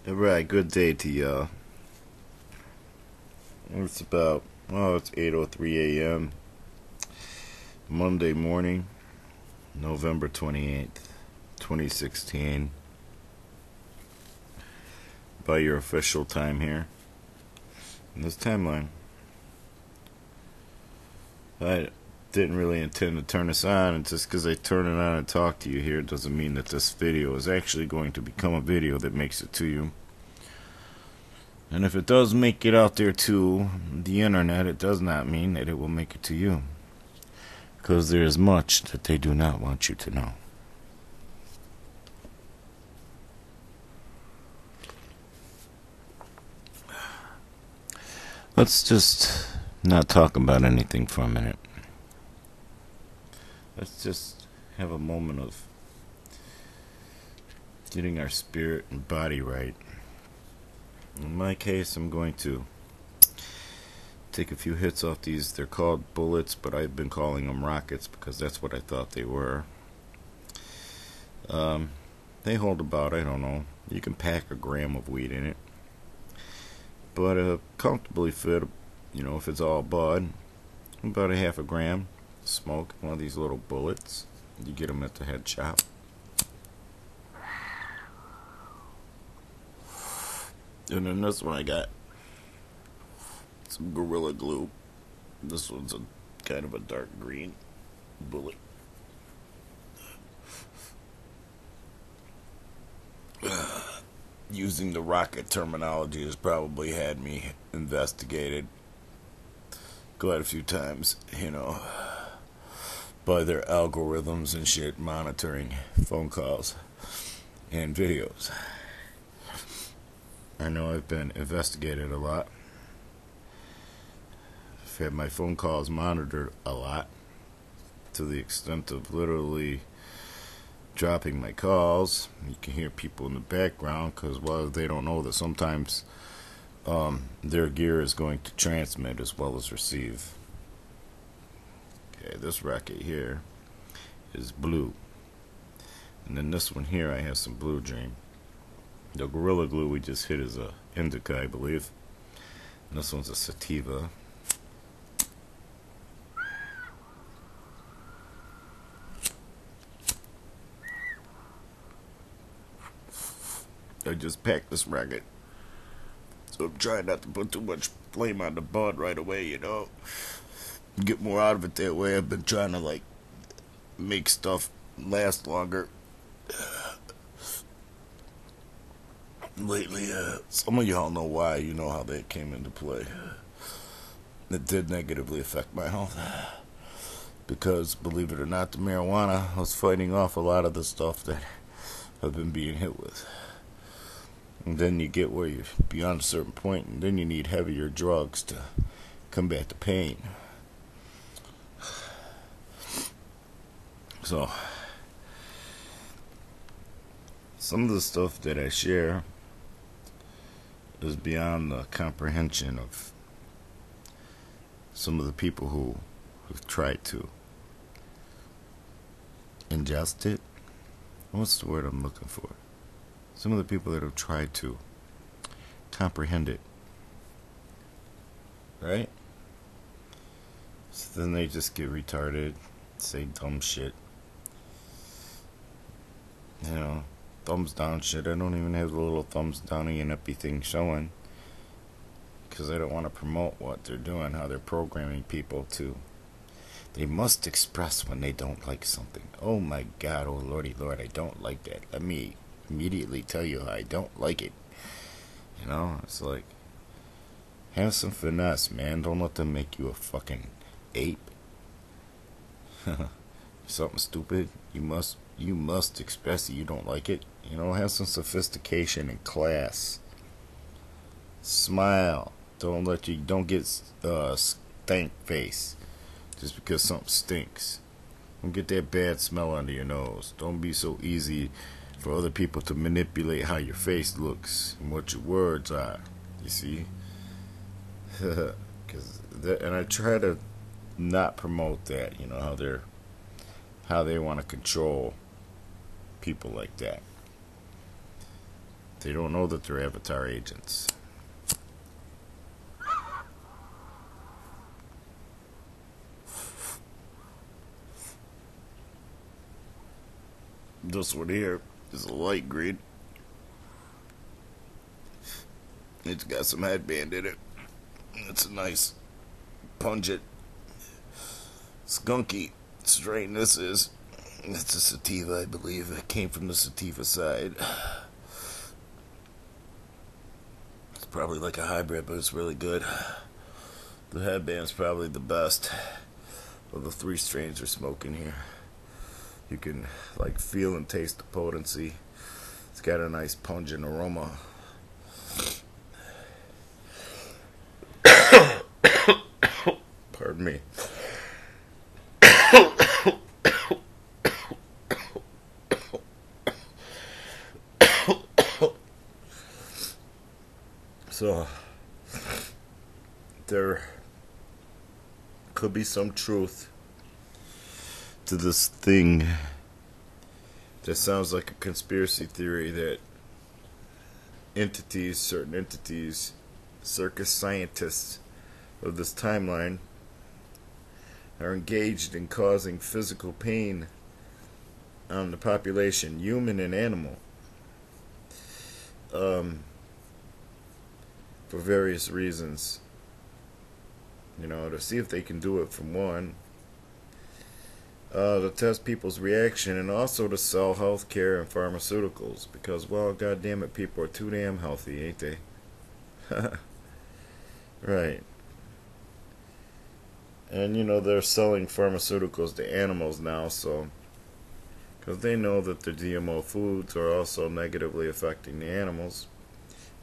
Alright, good day to y'all. It's about, it's 8:03 a.m. Monday morning, November 28th, 2016. By your official time here. In this timeline. I didn't really intend to turn this on, and just because I turn it on and talk to you here doesn't mean that this video is actually going to become a video that makes it to you. And if it does make it out there to the internet, it does not mean that it will make it to you. Because there is much that they do not want you to know. Let's just not talk about anything for a minute. Let's just have a moment of getting our spirit and body right. In my case, I'm going to take a few hits off these. They're called bullets, but I've been calling them rockets because that's what I thought they were. They hold about, I don't know, you can pack a gram of weed in it. But comfortably fit, if it's all bud, about a half a gram. Smoke one of these little bullets. You get them at the head shop. And then this one I got some Gorilla Glue. This one's a kind of a dark green bullet. Using the rocket terminology has probably had me investigated quite a few times, by their algorithms and shit monitoring phone calls and videos. I know I've been investigated a lot. I've had my phone calls monitored a lot, to the extent of literally dropping my calls. You can hear people in the background because, they don't know that sometimes their gear is going to transmit as well as receive. Okay, this racket here is blue. And then this one here, I have some Blue Dream. The Gorilla Glue we just hit is a indica, I believe. And this one's a sativa. I just packed this racket, so I'm trying not to put too much flame on the bud right away, Get more out of it that way. I've been trying to, make stuff last longer lately. Some of y'all know why. You know how that came into play. It did negatively affect my health. Because, believe it or not, the marijuana was fighting off a lot of the stuff that I've been being hit with. And then you get where you're beyond a certain point, and then you need heavier drugs to combat the pain. So, some of the stuff that I share is beyond the comprehension of some of the people who've tried to ingest it. What's the word I'm looking for? Some of the people that have tried to comprehend it. Right? So then they just get retarded, say dumb shit. Thumbs down shit. I don't even have the little thumbs downy and uppy thing showing. Because I don't want to promote what they're doing, how they're programming people to. They must express when they don't like something. Oh my God, oh lordy lord, I don't like that. Let me immediately tell you how I don't like it. It's like, have some finesse, man. Don't let them make you a fucking ape. Something stupid. You must express that you don't like it. Have some sophistication and class. Smile. Don't get stank face just because something stinks. Don't get that bad smell under your nose. Don't be so easy for other people to manipulate how your face looks and what your words are. You see? And I try to not promote that, how they want to control people like that. They don't know that they're avatar agents. This one here is a light green. It's got some headband in it. It's a nice, pungent, skunky strain this is. It's a sativa, I believe. It came from the sativa side. It's probably like a hybrid, but it's really good. The headband's probably the best of the 3 strains we're smoking here. You can like feel and taste the potency. It's got a nice pungent aroma. Pardon me. So, there could be some truth to this thing that sounds like a conspiracy theory that certain entities, circus scientists of this timeline, are engaged in causing physical pain on the population, human and animal, for various reasons. You know, to see if they can do it, from one, to test people's reaction, and also to sell health care and pharmaceuticals, because, well, goddamn it, people are too damn healthy, ain't they? Right. And, you know, they're selling pharmaceuticals to animals now, so, because they know that the GMO foods are also negatively affecting the animals,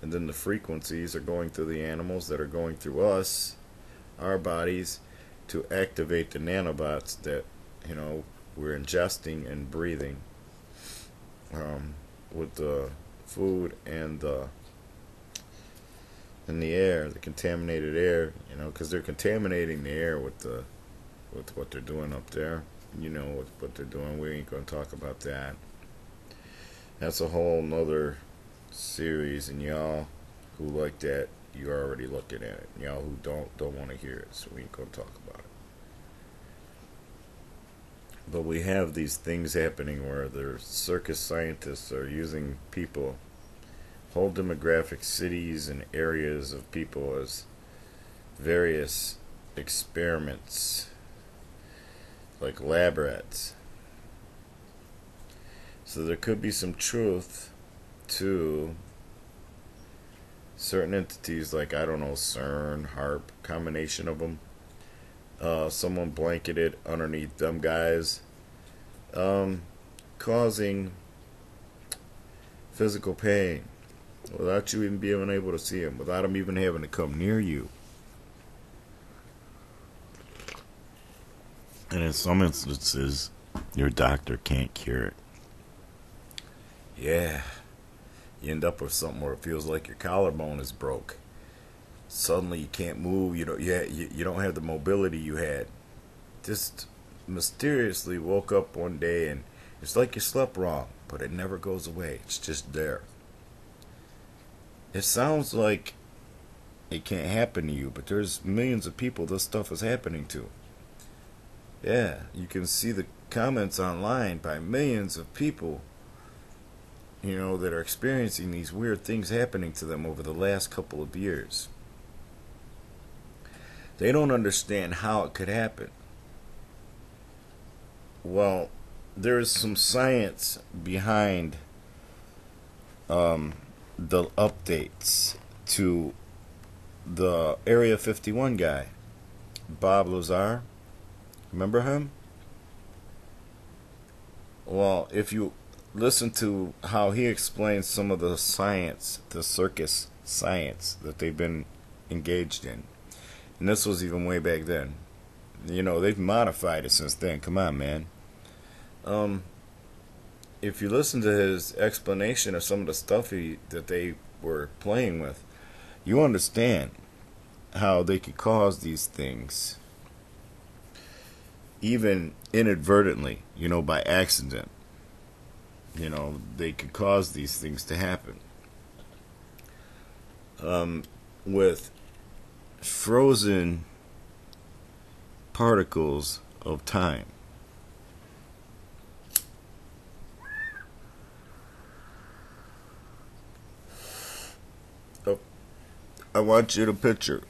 and then the frequencies are going through the animals that are going through us, our bodies, to activate the nanobots that, you know, we're ingesting and breathing with the food and the air, the contaminated air, you know, because they're contaminating the air with what they're doing up there. You know what they're doing. We ain't gonna talk about that. That's a whole nother series, and y'all who like that, you're already looking at it. Y'all who don't want to hear it, so we ain't gonna talk about it. But we have these things happening where the circus scientists are using people, whole demographic cities and areas of people, as various experiments, like lab rats. So there could be some truth to certain entities, like, I don't know, CERN, HARP, combination of them. Someone blanketed underneath them guys, causing physical pain without you even being able to see them, without them even having to come near you. And in some instances, your doctor can't cure it. Yeah, you end up with something where it feels like your collarbone is broke. Suddenly you can't move. You don't have the mobility you had. Just mysteriously woke up one day and it's like you slept wrong, but it never goes away. It's just there. It sounds like it can't happen to you, but there's millions of people this stuff is happening to. Yeah, you can see the comments online by millions of people, you know, that are experiencing these weird things happening to them over the last couple of years. They don't understand how it could happen. Well, there is some science behind the updates to the Area 51 guy, Bob Lazar. Remember him? Well, if you listen to how he explains some of the science, the circus science that they've been engaged in, and this was even way back then. You know, they've modified it since then. Come on, man. If you listen to his explanation of some of the stuff that they were playing with, you understand how they could cause these things, even inadvertently, you know, by accident. You know, they could cause these things to happen. with frozen particles of time. Oh, I want you to picture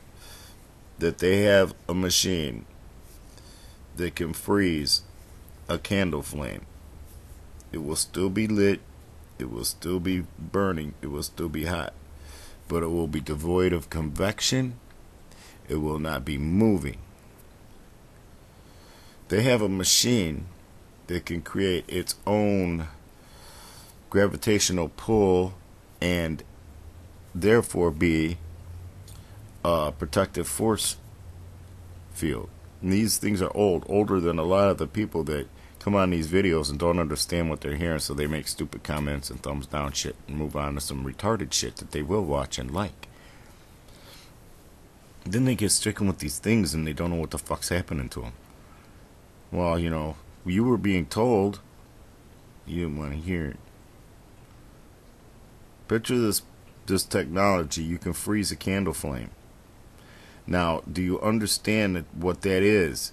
that they have a machine that can freeze a candle flame. It will still be lit, it will still be burning, it will still be hot, but it will be devoid of convection, it will not be moving. They have a machine that can create its own gravitational pull and therefore be a protective force field. And these things are older than a lot of the people that come on these videos and don't understand what they're hearing, so they make stupid comments and thumbs down shit and move on to some retarded shit that they will watch and like. Then they get stricken with these things and they don't know what the fuck's happening to them. Well, you know, you were being told, you didn't want to hear it. Picture this technology. You can freeze a candle flame. Now, do you understand that what that is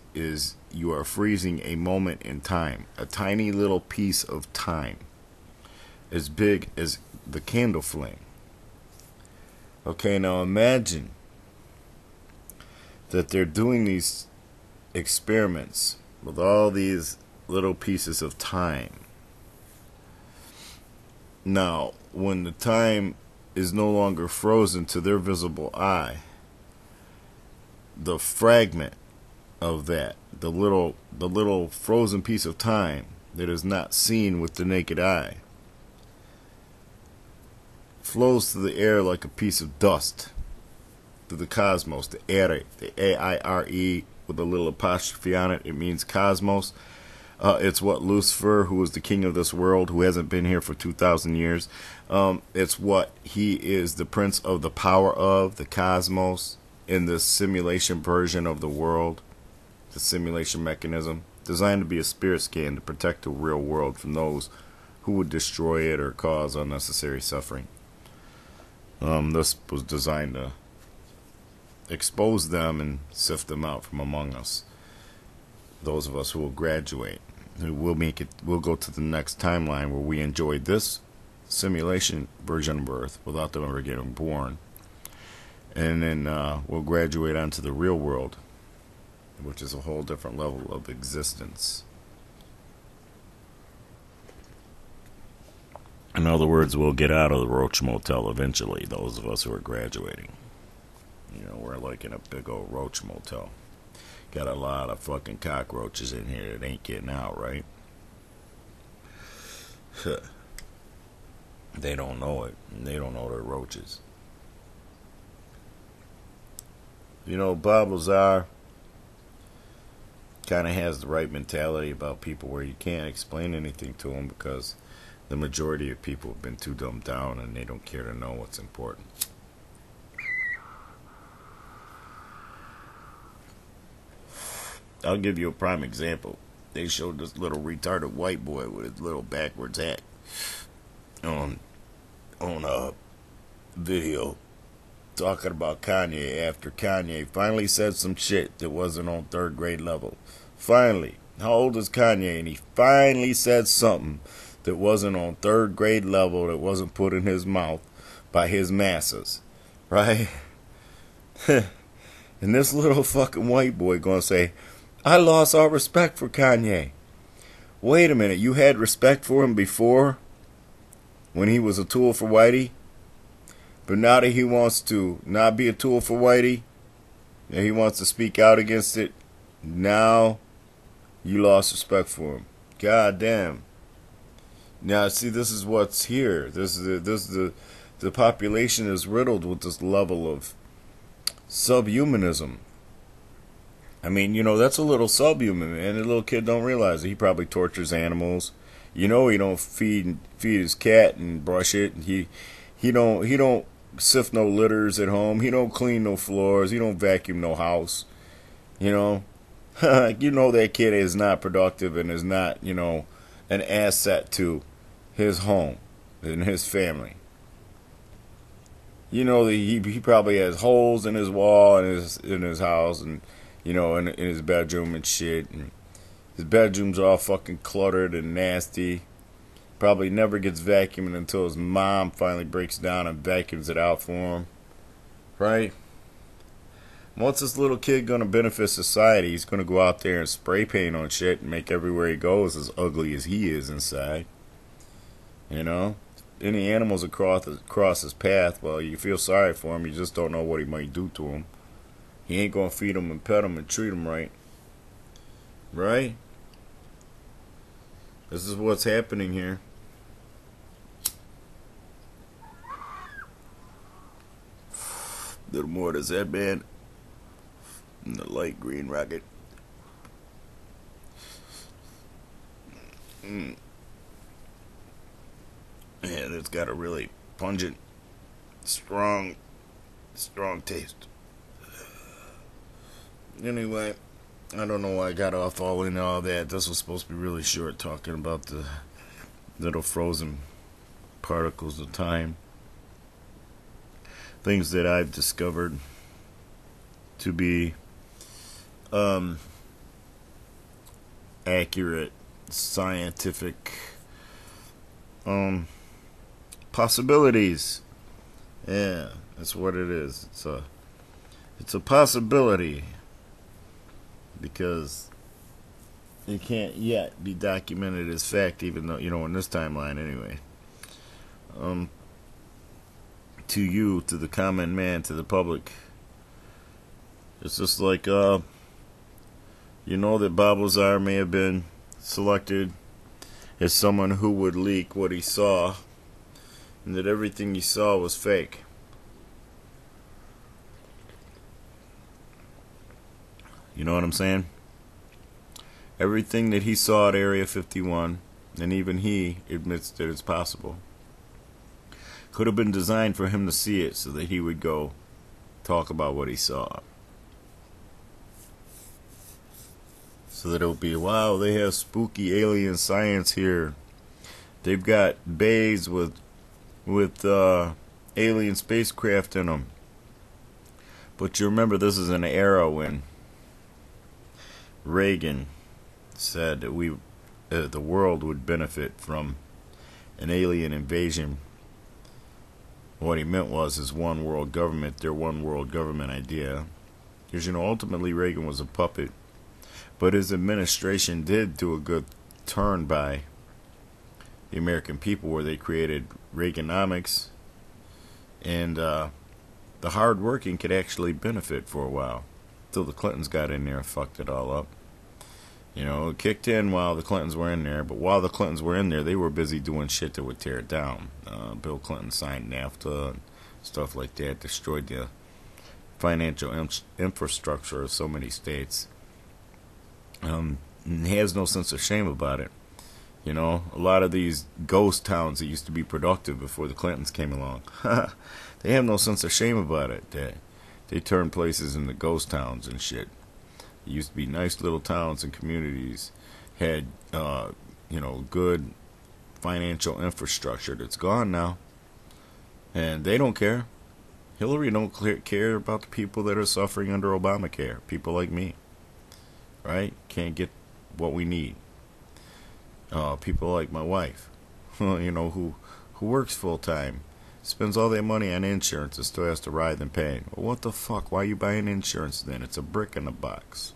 you are freezing a moment in time, a tiny little piece of time, as big as the candle flame. Okay, now imagine that they're doing these experiments with all these little pieces of time. Now, when the time is no longer frozen to their visible eye, the fragment of that, the little frozen piece of time that is not seen with the naked eye, flows through the air like a piece of dust through the cosmos. The Aire, the A-I-R-E with a little apostrophe on it, it means cosmos. It's what Lucifer, who is the king of this world, who hasn't been here for 2,000 years, it's what he is the prince of the power of, the cosmos, in this simulation version of the world, the simulation mechanism, designed to be a spirit scan to protect the real world from those who would destroy it or cause unnecessary suffering. This was designed to expose them and sift them out from among us. Those of us who will graduate, who will make it, we'll go to the next timeline where we enjoy this simulation version of Earth without them ever getting born. And then we'll graduate onto the real world, which is a whole different level of existence. In other words, we'll get out of the Roach Motel eventually, those of us who are graduating. You know, we're like in a big old Roach Motel. Got a lot of fucking cockroaches in here that ain't getting out, right? They don't know it. They don't know they're roaches. You know, Bob Lazar kind of has the right mentality about people where you can't explain anything to them because the majority of people have been too dumbed down and they don't care to know what's important. I'll give you a prime example. They showed this little retarded white boy with his little backwards hat on a video talking about Kanye after Kanye finally said some shit that wasn't on third grade level. Finally. How old is Kanye? And he finally said something that wasn't on third grade level, that wasn't put in his mouth by his masses. Right? And this little fucking white boy gonna say, I lost all respect for Kanye. Wait a minute, you had respect for him before when he was a tool for Whitey? But now that he wants to not be a tool for Whitey, and he wants to speak out against it, now you lost respect for him. God damn. Now, see, this is what's here. The population is riddled with this level of subhumanism. I mean, you know, that's a little subhuman, and the little kid don't realize it. He probably tortures animals. You know, he don't feed his cat and brush it. He don't sift no litters at home. He don't clean no floors. He don't vacuum no house. You know, you know that kid is not productive and is not, you know, an asset to his home and his family. You know, he probably has holes in his wall in his house, and you know, in his bedroom and shit. And his bedroom's all fucking cluttered and nasty. Probably never gets vacuumed until his mom finally breaks down and vacuums it out for him. Right? What's this little kid gonna benefit society? He's gonna go out there and spray paint on shit and make everywhere he goes as ugly as he is inside. You know? Any animals across his path, well, you feel sorry for him. You just don't know what he might do to him. He ain't gonna feed him and pet him and treat him right. Right? This is what's happening here. Little more does that man in the light green rocket. And it's got a really pungent, strong taste. Anyway, I don't know why I got off all in all that. This was supposed to be really short, talking about the little frozen particles of time. Things that I've discovered to be accurate, scientific possibilities. Yeah, that's what it is. It's a possibility, because it can't yet be documented as fact, even though, you know, in this timeline anyway. To you, to the common man, to the public, it's just like, you know, that Bob Lazar may have been selected as someone who would leak what he saw, and that everything he saw was fake. You know what I'm saying? Everything that he saw at Area 51, and even he admits that it's possible, could have been designed for him to see it so that he would go talk about what he saw. So that it would be, wow, they have spooky alien science here. They've got bays with alien spacecraft in them. But you remember, this is an era when Reagan said that the world would benefit from an alien invasion. What he meant was his one world government, their one world government idea. Because, you know, ultimately Reagan was a puppet. But his administration did do a good turn by the American people, where they created Reaganomics. And the hard-working could actually benefit for a while. Till the Clintons got in there and fucked it all up. You know, it kicked in while the Clintons were in there, but while the Clintons were in there, they were busy doing shit that would tear it down. Bill Clinton signed NAFTA and stuff like that, destroyed the financial infrastructure of so many states. And he has no sense of shame about it. You know, a lot of these ghost towns that used to be productive before the Clintons came along, they have no sense of shame about it. They turned places into ghost towns and shit. It used to be nice little towns and communities, had, you know, good financial infrastructure that's gone now. And they don't care. Hillary don't care about the people that are suffering under Obamacare. People like me. Right? Can't get what we need. People like my wife, you know, who works full time, spends all that money on insurance and still has to ride and pay. Well, what the fuck? Why are you buying insurance then? It's a brick in the box.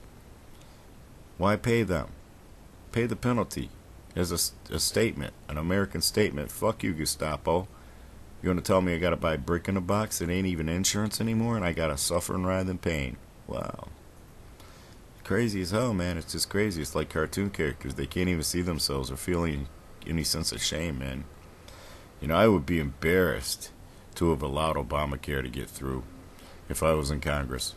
Why pay them? Pay the penalty as a statement, an American statement. Fuck you, Gestapo. You're going to tell me I got to buy a brick in a box that ain't even insurance anymore, and I got to suffer and writhe in pain? Wow. Crazy as hell, man. It's just crazy. It's like cartoon characters. They can't even see themselves or feel any sense of shame, man. You know, I would be embarrassed to have allowed Obamacare to get through if I was in Congress.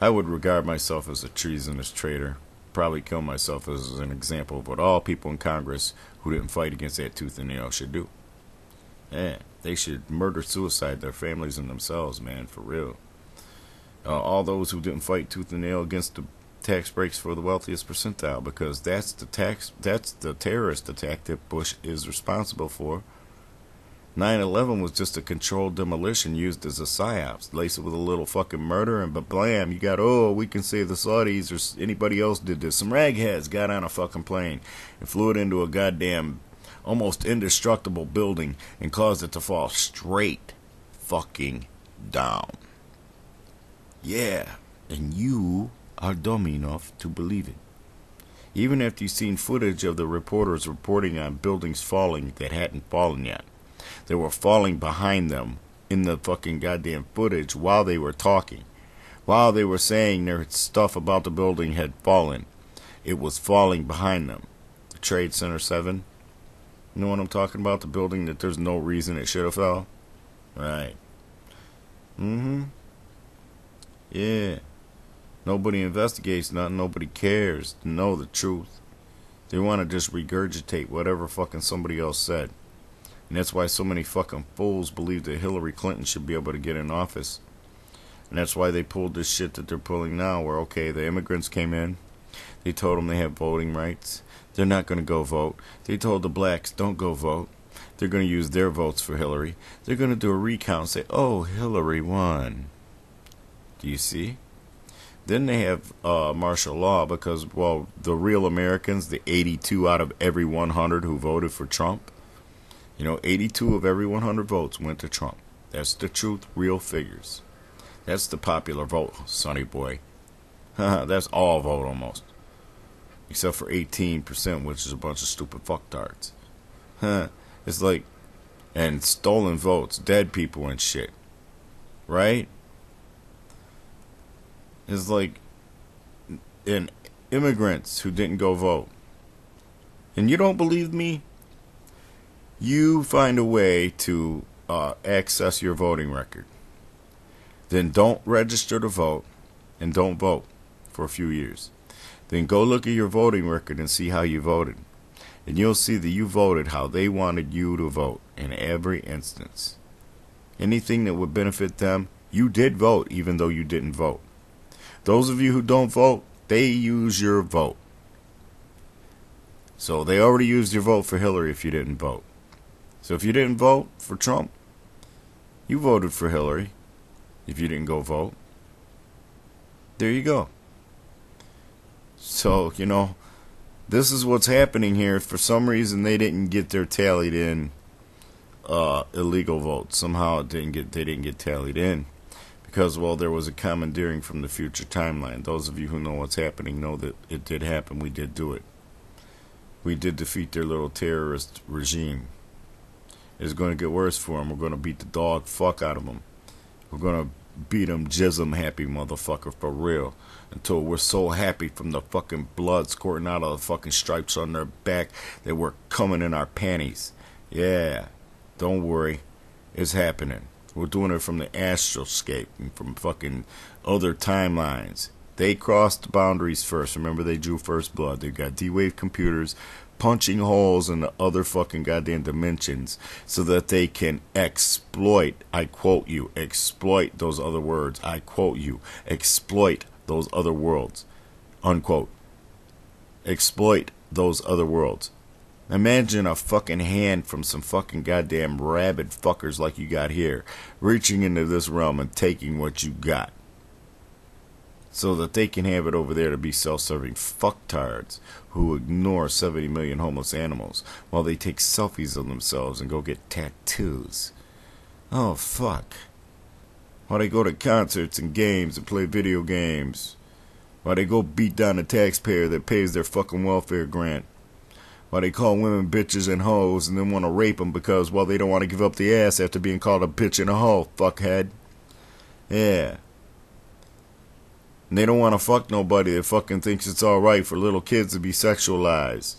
I would regard myself as a treasonous traitor. Probably kill myself as an example of what all people in Congress who didn't fight against that tooth and nail should do. Yeah, they should murder-suicide their families and themselves, man, for real. All those who didn't fight tooth and nail against the tax breaks for the wealthiest percentile, because that's the terrorist attack that Bush is responsible for. 9/11 was just a controlled demolition used as a psyops, laced with a little fucking murder, and but blam, you got, oh, we can say the Saudis or anybody else did this. Some ragheads got on a fucking plane and flew it into a goddamn almost indestructible building and caused it to fall straight fucking down. Yeah, and you are dumb enough to believe it. Even after you've seen footage of the reporters reporting on buildings falling that hadn't fallen yet. They were falling behind them in the fucking goddamn footage while they were talking. While they were saying their stuff about the building had fallen, it was falling behind them. The Trade Center 7. You know what I'm talking about? The building that there's no reason it should have fell? Right. Yeah. Nobody investigates nothing. Nobody cares to know the truth. They want to just regurgitate whatever fucking somebody else said. And that's why so many fucking fools believe that Hillary Clinton should be able to get in office. And that's why they pulled this shit that they're pulling now, where, okay, the immigrants came in. They told them they have voting rights. They're not going to go vote. They told the blacks, don't go vote. They're going to use their votes for Hillary. They're going to do a recount and say, oh, Hillary won. Do you see? Then they have martial law because, well, the real Americans, the 82 out of every 100 who voted for Trump, 82 of every 100 votes went to Trump. That's the truth, real figures. That's the popular vote, sonny boy. That's all vote almost. Except for 18%, which is a bunch of stupid fucktards. It's like, and stolen votes, dead people and shit. Right? It's like, and immigrants who didn't go vote. And you don't believe me? You find a way to access your voting record. Then don't register to vote and don't vote for a few years. Then go look at your voting record and see how you voted. And you'll see that you voted how they wanted you to vote in every instance. Anything that would benefit them, you did vote even though you didn't vote. Those of you who don't vote, they use your vote. So they already used your vote for Hillary if you didn't vote. So if you didn't vote for Trump, you voted for Hillary if you didn't go vote. There you go. So, this is what's happening here. For some reason, they didn't get their tallied in illegal votes. Somehow they didn't get tallied in. Because, well, there was a commandeering from the future timeline. Those of you who know what's happening know that it did happen. We did do it. We did defeat their little terrorist regime. It's going to get worse for them. We're going to beat the dog fuck out of them. We're going to beat them jism happy, motherfucker, for real. Until we're so happy from the fucking blood squirting out of the fucking stripes on their back that we're coming in our panties. Yeah. Don't worry. It's happening. We're doing it from the astroscape and from fucking other timelines. They crossed the boundaries first. Remember, they drew first blood. They've got D-Wave computers punching holes in the other fucking goddamn dimensions so that they can exploit, I quote you, exploit those other words. I quote you, exploit those other worlds. Unquote. Exploit those other worlds. Imagine a fucking hand from some fucking goddamn rabid fuckers like you got here reaching into this realm and taking what you got so that they can have it over there to be self-serving fucktards who ignore 70 million homeless animals while they take selfies of themselves and go get tattoos. Oh, fuck. While they go to concerts and games and play video games. While they go beat down the taxpayer that pays their fucking welfare grant. While they call women bitches and hoes and then want to rape them because, well, they don't want to give up the ass after being called a bitch and a hoe, fuckhead. Yeah. And they don't want to fuck nobody that fucking thinks it's alright for little kids to be sexualized.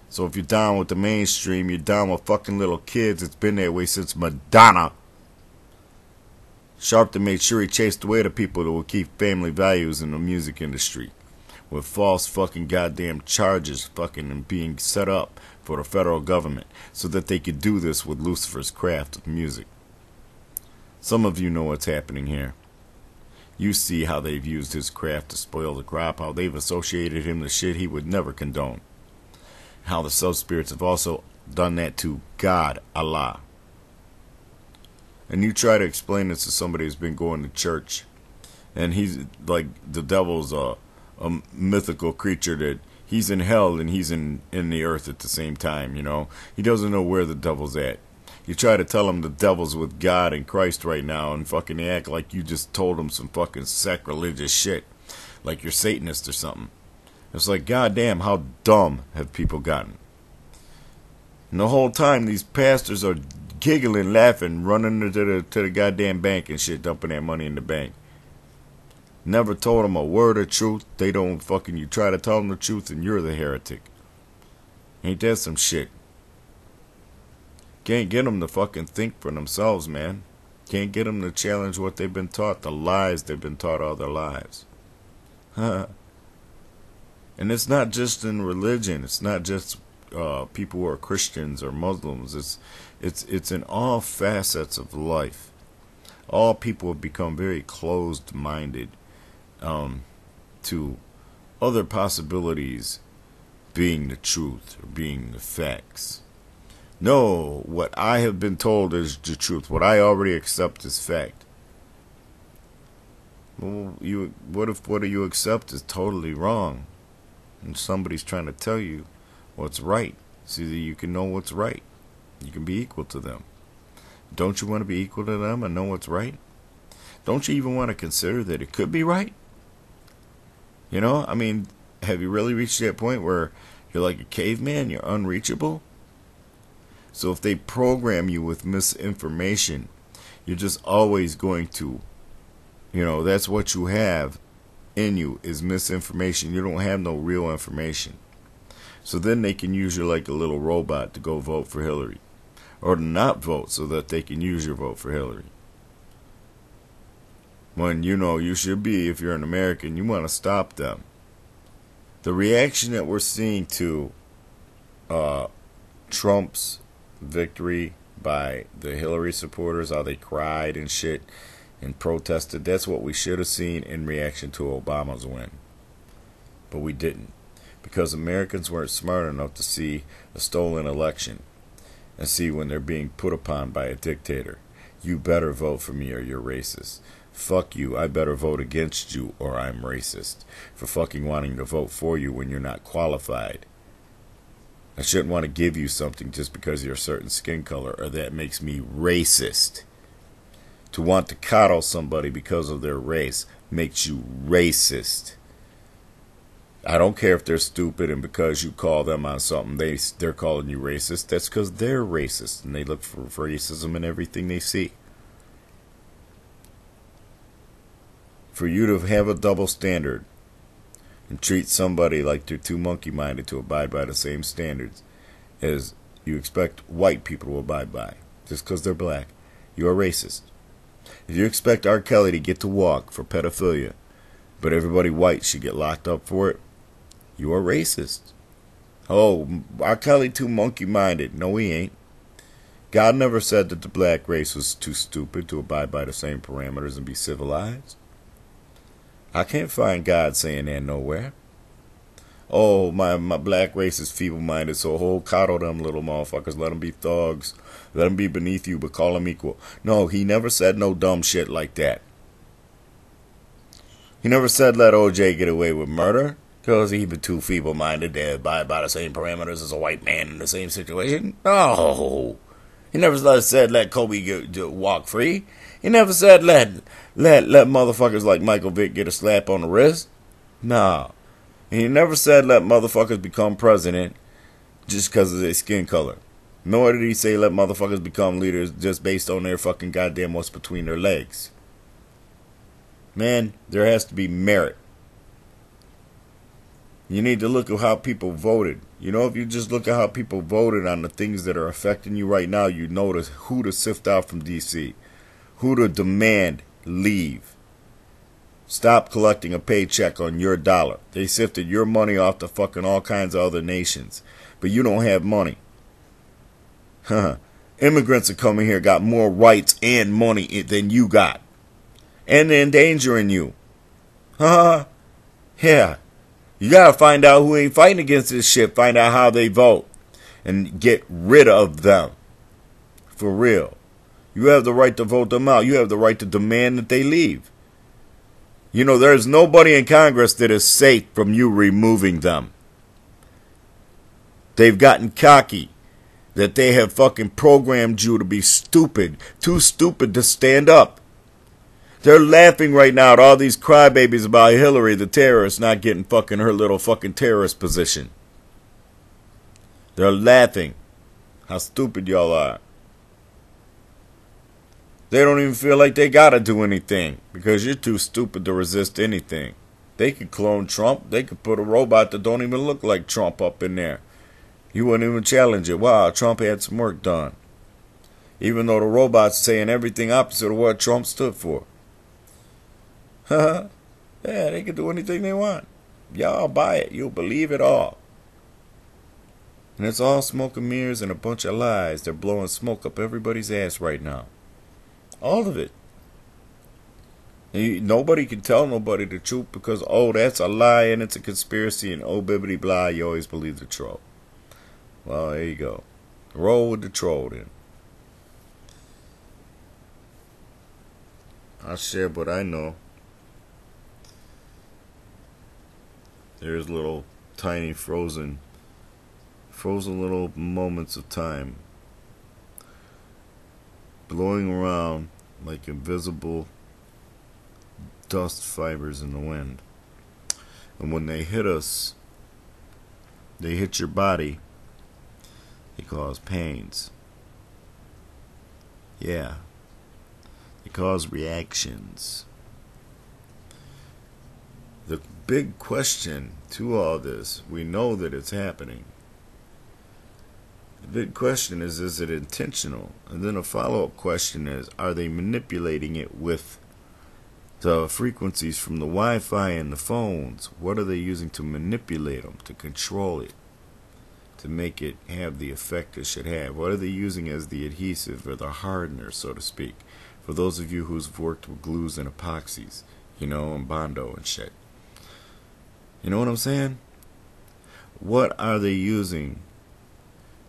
So if you're down with the mainstream, you're down with fucking little kids. It's been that way since Madonna. Sharpton made sure he chased away the people that would keep family values in the music industry. With false fucking goddamn charges fucking and being set up for the federal government so that they could do this with Lucifer's craft of music. Some of you know what's happening here. You see how they've used his craft to spoil the crop, how they've associated him to shit he would never condone. How the sub-spirits have also done that to God, Allah. and you try to explain this to somebody who's been going to church, and he's like, the devil's a mythical creature that he's in hell and he's in the earth at the same time, you know. He doesn't know where the devil's at. You try to tell him the devil's with God and Christ right now, and fucking act like you just told him some fucking sacrilegious shit, like you're Satanist or something. It's like, goddamn, how dumb have people gotten? And the whole time, these pastors are giggling, laughing, running to the goddamn bank and shit, dumping that money in the bank. Never told them a word of truth. They don't fucking, you try to tell them the truth and you're the heretic. Ain't that some shit? Can't get them to fucking think for themselves, man. Can't get them to challenge what they've been taught, the lies they've been taught all their lives. And it's not just in religion. It's not just people who are Christians or Muslims. It's in all facets of life. All people have become very closed-minded to other possibilities being the truth or being the facts. No, what I have been told is the truth. What I already accept is fact. Well, what if what you accept is totally wrong, and somebody's trying to tell you what's right, so that you can know what's right. You can be equal to them. Don't you want to be equal to them and know what's right? Don't you even want to consider that it could be right? You know, I mean, have you really reached that point where you're like a caveman, you're unreachable? So if they program you with misinformation, you're just always going to, you know, that's what you have in you is misinformation. You don't have no real information. So then they can use you like a little robot to go vote for Hillary. Or to not vote so that they can use your vote for Hillary. When you know you should be, if you're an American, you want to stop them. The reaction that we're seeing to Trump's victory by the Hillary supporters, how they cried and shit and protested, that's what we should have seen in reaction to Obama's win. But we didn't. Because Americans weren't smart enough to see a stolen election and see when they're being put upon by a dictator. You better vote for me or you're racist. Fuck you, I better vote against you or I'm racist. For fucking wanting to vote for you when you're not qualified. I shouldn't want to give you something just because you're a certain skin color, or that makes me racist. To want to coddle somebody because of their race makes you racist. I don't care if they're stupid and because you call them on something, they're calling you racist. That's because they're racist and they look for racism in everything they see. For you to have a double standard and treat somebody like they're too monkey-minded to abide by the same standards as you expect white people to abide by, just because they're black, you're a racist. If you expect R. Kelly to get to walk for pedophilia, but everybody white should get locked up for it, you are racist. Oh, R. Kelly too monkey-minded. No, he ain't. God never said that the black race was too stupid to abide by the same parameters and be civilized. I can't find God saying that nowhere. Oh, my black race is feeble-minded, so coddle them little motherfuckers. Let them be thugs. Let them be beneath you, but call them equal. No, he never said no dumb shit like that. He never said let OJ get away with murder, because he's too feeble-minded to abide by the same parameters as a white man in the same situation. No. He never said let Kobe walk free. He never said let motherfuckers like Michael Vick get a slap on the wrist. No. He never said let motherfuckers become president just because of their skin color. Nor did he say let motherfuckers become leaders just based on their fucking goddamn what's between their legs. Man, there has to be merit. You need to look at how people voted. You know, if you just look at how people voted on the things that are affecting you right now, you notice who to sift out from D.C., who to demand leave. Stop collecting a paycheck on your dollar. They sifted your money off to fucking all kinds of other nations, but you don't have money. Immigrants are coming here, got more rights and money than you got, and they're endangering you. Yeah. You gotta find out who ain't fighting against this shit. Find out how they vote. And get rid of them. For real. You have the right to vote them out. You have the right to demand that they leave. You know, there's nobody in Congress that is safe from you removing them. They've gotten cocky. That they have fucking programmed you to be stupid. Too stupid to stand up. They're laughing right now at all these crybabies about Hillary, the terrorist, not getting fucking her little fucking terrorist position. They're laughing. How stupid y'all are. They don't even feel like they gotta do anything. Because you're too stupid to resist anything. They could clone Trump. They could put a robot that don't even look like Trump up in there. You wouldn't even challenge it. Wow, Trump had some work done. Even though the robot's saying everything opposite of what Trump stood for. Yeah, they can do anything they want. Y'all buy it. You'll believe it all. And it's all smoke and mirrors and a bunch of lies. They're blowing smoke up everybody's ass right now. All of it. Nobody can tell nobody the truth because, oh, that's a lie and it's a conspiracy and oh, bibbity blah, you always believe the troll. Well, there you go. Roll with the troll then. I'll share what I know. There's little tiny frozen little moments of time blowing around like invisible dust fibers in the wind. And when they hit us, they hit your body. They cause pains. Yeah. They cause reactions. The big question to all this, we know that it's happening. The big question is it intentional? And then a follow-up question is, are they manipulating it with the frequencies from the Wi-Fi and the phones? What are they using to manipulate them, to control it? To make it have the effect it should have? What are they using as the adhesive or the hardener, so to speak? For those of you who've worked with glues and epoxies, you know, and Bondo and shit. You know what I'm saying? What are they using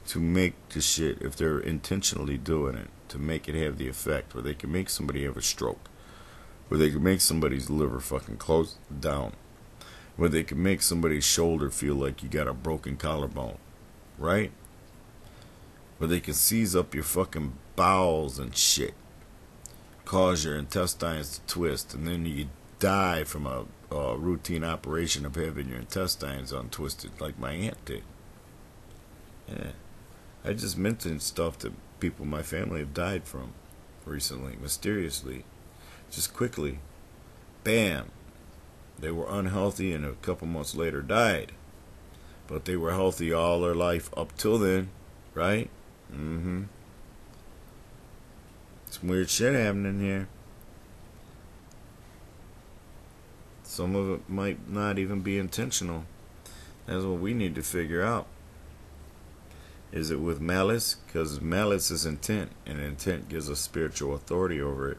to make the shit, if they're intentionally doing it, to make it have the effect where they can make somebody have a stroke, where they can make somebody's liver fucking close down, where they can make somebody's shoulder feel like you got a broken collarbone? Right? Where they can seize up your fucking bowels and shit. Cause your intestines to twist. And then you die from a routine operation of having your intestines untwisted like my aunt did. Yeah. I just mentioned stuff that people in my family have died from recently. Mysteriously. Just quickly. Bam. They were unhealthy and a couple months later died. But they were healthy all their life up till then, right? Some weird shit happening here. Some of it might not even be intentional. That's what we need to figure out. Is it with malice? Because malice is intent, and intent gives us spiritual authority over it.